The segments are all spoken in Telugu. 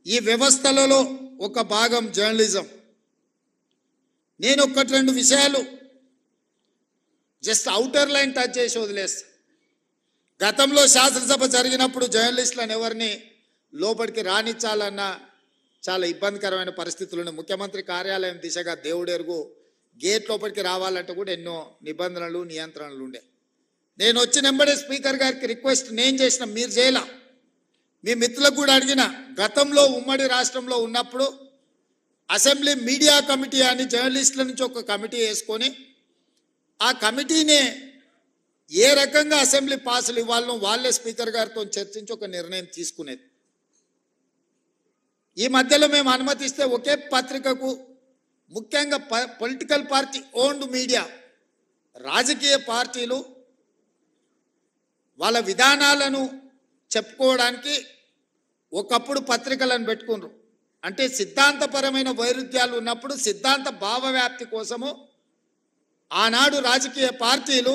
ఈ వ్యవస్థలలో ఒక భాగం జర్నలిజం. నేను ఒకటి రెండు విషయాలు జస్ట్ అవుటర్ లైన్ టచ్ చేసి వదిలేస్తా. గతంలో శాసనసభ జరిగినప్పుడు జర్నలిస్టులను ఎవరిని లోపలికి రానిచ్చాలన్నా చాలా ఇబ్బందికరమైన పరిస్థితులు. ముఖ్యమంత్రి కార్యాలయం దిశగా దేవుడెరుగు గేట్ లోపలికి రావాలంటే కూడా ఎన్నో నిబంధనలు నియంత్రణలు ఉండే. నేను వచ్చిన వెంబడే స్పీకర్ గారికి రిక్వెస్ట్ నేను చేసిన, మీరు చేయాల, మీ మిత్రులకు కూడా అడిగిన. గతంలో ఉమ్మడి రాష్ట్రంలో ఉన్నప్పుడు అసెంబ్లీ మీడియా కమిటీ అని జర్నలిస్టుల నుంచి ఒక కమిటీ వేసుకొని ఆ కమిటీనే ఏ రకంగా అసెంబ్లీ పాసులు ఇవ్వాలనో వాళ్ళే స్పీకర్ గారితో చర్చించి ఒక నిర్ణయం తీసుకునేది. ఈ మధ్యలో మేము అనుమతిస్తే ఒకే పత్రికకు, ముఖ్యంగా పొలిటికల్ పార్టీ ఓన్డ్ మీడియా, రాజకీయ పార్టీలు వాళ్ళ విధానాలను చెప్పుకోవడానికి ఒకప్పుడు పత్రికలను పెట్టుకున్నారు. అంటే సిద్ధాంతపరమైన వైరుధ్యాలు ఉన్నప్పుడు సిద్ధాంత భావవ్యాప్తి కోసము ఆనాడు రాజకీయ పార్టీలు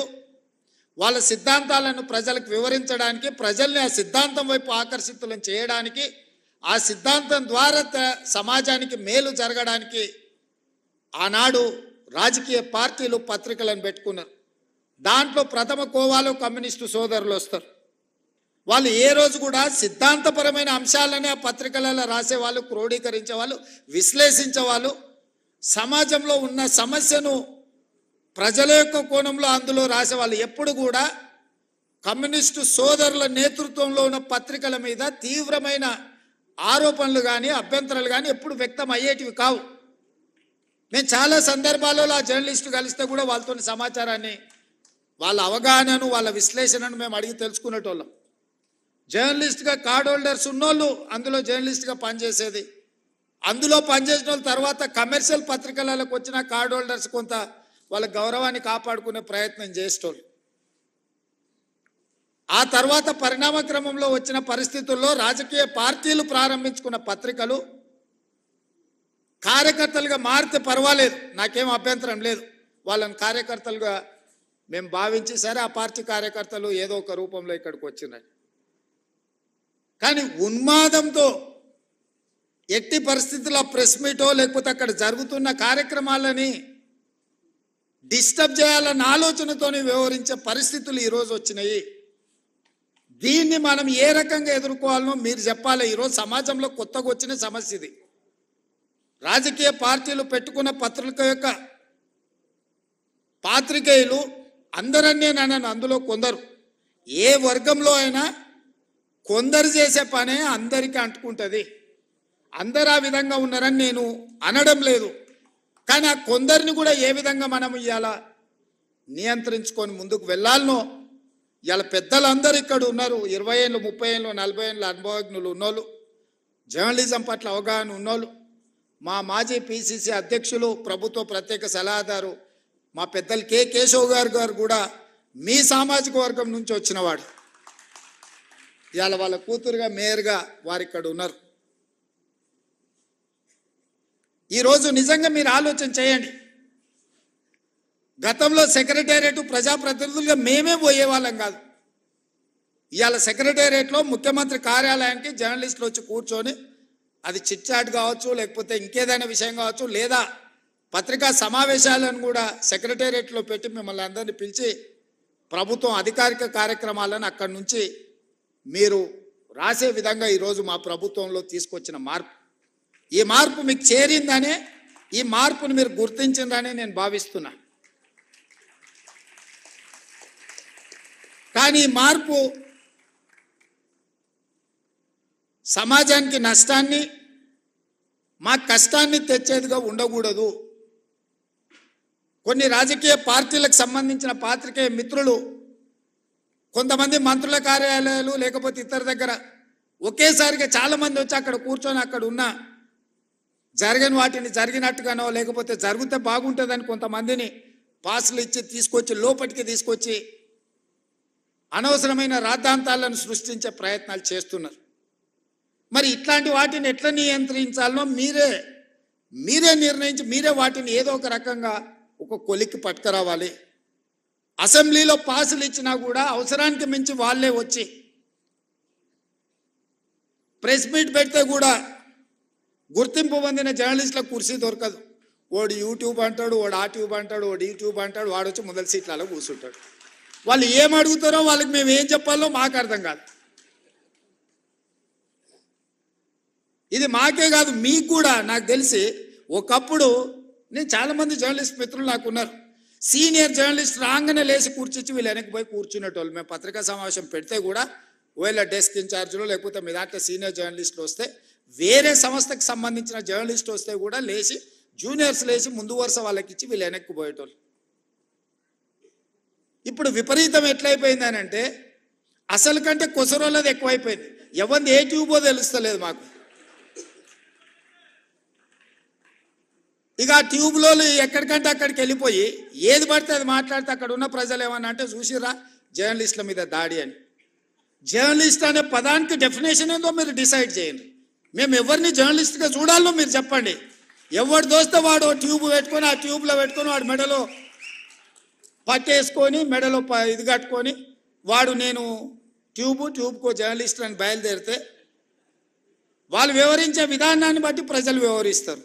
వాళ్ళ సిద్ధాంతాలను ప్రజలకు వివరించడానికి, ప్రజల్ని ఆ సిద్ధాంతం వైపు ఆకర్షితులను చేయడానికి, ఆ సిద్ధాంతం ద్వారా సమాజానికి మేలు జరగడానికి ఆనాడు రాజకీయ పార్టీలు పత్రికలను పెట్టుకున్నారు. దాంట్లో ప్రథమ కోవాలో కమ్యూనిస్టు సోదరులు వస్తారు. వాళ్ళు ఏ రోజు కూడా సిద్ధాంతపరమైన అంశాలనే ఆ పత్రికలలో రాసేవాళ్ళు, క్రోడీకరించేవాళ్ళు, విశ్లేషించేవాళ్ళు, సమాజంలో ఉన్న సమస్యను ప్రజల యొక్క కోణంలో అందులో రాసేవాళ్ళు. ఎప్పుడు కూడా కమ్యూనిస్టు సోదరుల నేతృత్వంలో ఉన్న పత్రికల మీద తీవ్రమైన ఆరోపణలు కానీ అభ్యంతరాలు కానీ ఎప్పుడు వ్యక్తం అయ్యేటివి కావు. మేము చాలా సందర్భాలలో ఆ జర్నలిస్టు కలిస్తే కూడా వాళ్ళతో సమాచారాన్ని, వాళ్ళ అవగాహనను, వాళ్ళ విశ్లేషణను మేము అడిగి తెలుసుకునేటోళ్ళం. జర్నలిస్ట్గా కార్డ్ హోల్డర్స్ ఉన్నోళ్ళు అందులో జర్నలిస్ట్గా పనిచేసేది. అందులో పనిచేసిన వాళ్ళు తర్వాత కమర్షియల్ పత్రికలకు వచ్చిన కార్డ్ హోల్డర్స్ కొంత వాళ్ళ గౌరవాన్ని కాపాడుకునే ప్రయత్నం చేసేటోళ్ళు. ఆ తర్వాత పరిణామ క్రమంలో వచ్చిన పరిస్థితుల్లో రాజకీయ పార్టీలు ప్రారంభించుకున్న పత్రికలు కార్యకర్తలుగా మారితే పర్వాలేదు, నాకేం అభ్యంతరం లేదు. వాళ్ళని కార్యకర్తలుగా మేము భావించి సరే ఆ పార్టీ కార్యకర్తలు ఏదో ఒక రూపంలో ఇక్కడికి వచ్చినారు. కానీ ఉన్మాదంతో ఎట్టి పరిస్థితుల్లో ప్రెస్ మీటో లేకపోతే అక్కడ జరుగుతున్న కార్యక్రమాలని డిస్టర్బ్ చేయాలన్న ఆలోచనతోనే వ్యవహరించే పరిస్థితులు ఈరోజు వచ్చినాయి. దీన్ని మనం ఏ రకంగా ఎదుర్కోవాలనో మీరు చెప్పాలి. ఈరోజు సమాజంలో కొత్తగా వచ్చిన సమస్య ఇది. రాజకీయ పార్టీలు పెట్టుకున్న పత్రిక యొక్క పాత్రికేయులు అందరన్నే నన్ను, అందులో కొందరు, ఏ వర్గంలో అయినా కొందరు చేసే పనే అందరికీ అంటుకుంటుంది. అందరు ఆ విధంగా ఉన్నారని నేను అనడం లేదు. కానీ ఆ కొందరిని కూడా ఏ విధంగా మనం ఇవాళ నియంత్రించుకొని ముందుకు వెళ్ళాలనో, ఇవాళ పెద్దలందరూ ఇక్కడ ఉన్నారు. 20 ఏళ్ళు, 30 ఏళ్ళు, 40 ఏళ్ళు అనుభవజ్ఞులు ఉన్నోళ్ళు, జర్నలిజం పట్ల అవగాహన ఉన్నోళ్ళు, మా మాజీ పిసిసి అధ్యక్షులు, ప్రభుత్వ ప్రత్యేక సలహాదారు మా పెద్దలు కె కేశవ్ గారు కూడా మీ సామాజిక వర్గం నుంచి వచ్చినవాడు. ఇవాళ వాళ్ళ కూతురుగా మేయర్గా వారు ఇక్కడ ఉన్నారు. ఈరోజు నిజంగా మీరు ఆలోచన చేయండి. గతంలో సెక్రటేరియట్ ప్రజాప్రతినిధులుగా మేమే పోయేవాళ్ళం కాదు. ఇవాళ సెక్రటేరియట్లో ముఖ్యమంత్రి కార్యాలయానికి జర్నలిస్టులు వచ్చి కూర్చొని, అది చిట్ చాట్ కావచ్చు, లేకపోతే ఇంకేదైనా విషయం కావచ్చు, లేదా పత్రికా సమావేశాలను కూడా సెక్రటేరియట్లో పెట్టి మిమ్మల్ని అందరినీ పిలిచి ప్రభుత్వం అధికారిక కార్యక్రమాలను అక్కడి నుంచి మీరు రాసే విధంగా ఈరోజు మా ప్రభుత్వంలో తీసుకొచ్చిన మార్పు, ఈ మార్పు మీకు చేరిందనే, ఈ మార్పును మీరు గుర్తించిందనే నేను భావిస్తున్నా. కానీ ఈ మార్పు సమాజానికి నష్టాన్ని, మా కష్టాన్ని తెచ్చేదిగా ఉండకూడదు. కొన్ని రాజకీయ పార్టీలకు సంబంధించిన పాత్రికేయ మిత్రులు, కొంతమంది మంత్రుల కార్యాలయాలు లేకపోతే ఇతర దగ్గర ఒకేసారిగా చాలామంది వచ్చి అక్కడ కూర్చొని అక్కడ ఉన్న జరగని వాటిని జరిగినట్టుగానో లేకపోతే జరిగితే బాగుంటుందని కొంతమందిని పాసులు ఇచ్చి తీసుకొచ్చి లోపలికి తీసుకొచ్చి అనవసరమైన రాద్ధాంతాలను సృష్టించే ప్రయత్నాలు చేస్తున్నారు. మరి ఇట్లాంటి వాటిని ఎట్లా నియంత్రించాలనో మీరే నిర్ణయించి మీరే వాటిని ఏదో ఒక రకంగా ఒక కొలిక్కి పట్టుకురావాలి. అసెంబ్లీలో పాసులు ఇచ్చినా కూడా అవసరానికి మించి వాళ్ళే వచ్చి ప్రెస్ మీట్ పెడితే కూడా గుర్తింపు పొందిన జర్నలిస్టులకు కుర్చీ దొరకదు. వాడు యూట్యూబ్ అంటాడు, వాడు ఆ ట్యూబ్ అంటాడు, వాడు యూట్యూబ్ అంటాడు, వాడు వచ్చి మొదటి సీట్లలో కూర్చుంటాడు. వాళ్ళు ఏం అడుగుతారో వాళ్ళకి మేము ఏం చెప్పాలో మాకు అర్థం కాదు. ఇది మాకే కాదు, మీకు కూడా. నాకు తెలిసి ఒకప్పుడు నేను చాలామంది జర్నలిస్ట్ మిత్రులు నాకు ఉన్నారు. సీనియర్ జర్నలిస్ట్ రాగానే లేచి కూర్చొచ్చి వీళ్ళు వెనక్కి పోయి కూర్చునేటోళ్ళు. మేము పత్రికా సమావేశం పెడితే కూడా ఒకవేళ డెస్క్ ఇన్ఛార్జ్లో లేకపోతే మీ దాంట్లో సీనియర్ జర్నలిస్టులు వస్తే, వేరే సంస్థకు సంబంధించిన జర్నలిస్ట్ వస్తే కూడా లేచి జూనియర్స్ లేచి ముందు వరుస వాళ్ళకి ఇచ్చి వీళ్ళు వెనక్కి పోయేటోళ్ళు. ఇప్పుడు విపరీతం ఎట్లయిపోయిందని అంటే అసలు కంటే కొసరోళ్ళది ఎక్కువైపోయింది. ఎవరిది ఏ ట్యూబో తెలుస్తలేదు మాకు. ఇక ఆ ట్యూబ్లో ఎక్కడికంటే అక్కడికి వెళ్ళిపోయి ఏది పడితే అది మాట్లాడితే అక్కడ ఉన్న ప్రజలు ఏమన్నా అంటే చూసిరా జర్నలిస్టుల మీద దాడి అని. జర్నలిస్ట్ అనే పదానికి డెఫినేషన్ ఏందో మీరు డిసైడ్ చేయండి. మేము ఎవరిని జర్నలిస్ట్గా చూడాలో మీరు చెప్పండి. ఎవరు దోస్తే వాడు ట్యూబ్ పెట్టుకొని ఆ ట్యూబ్లో పెట్టుకొని వాడు మెడలో పట్టేసుకొని మెడలో ఇది కట్టుకొని వాడు నేను ట్యూబ్కో జర్నలిస్ట్ అని బయలుదేరితే వాళ్ళు వివరించే విధానాన్ని బట్టి ప్రజలు వ్యవహరిస్తారు.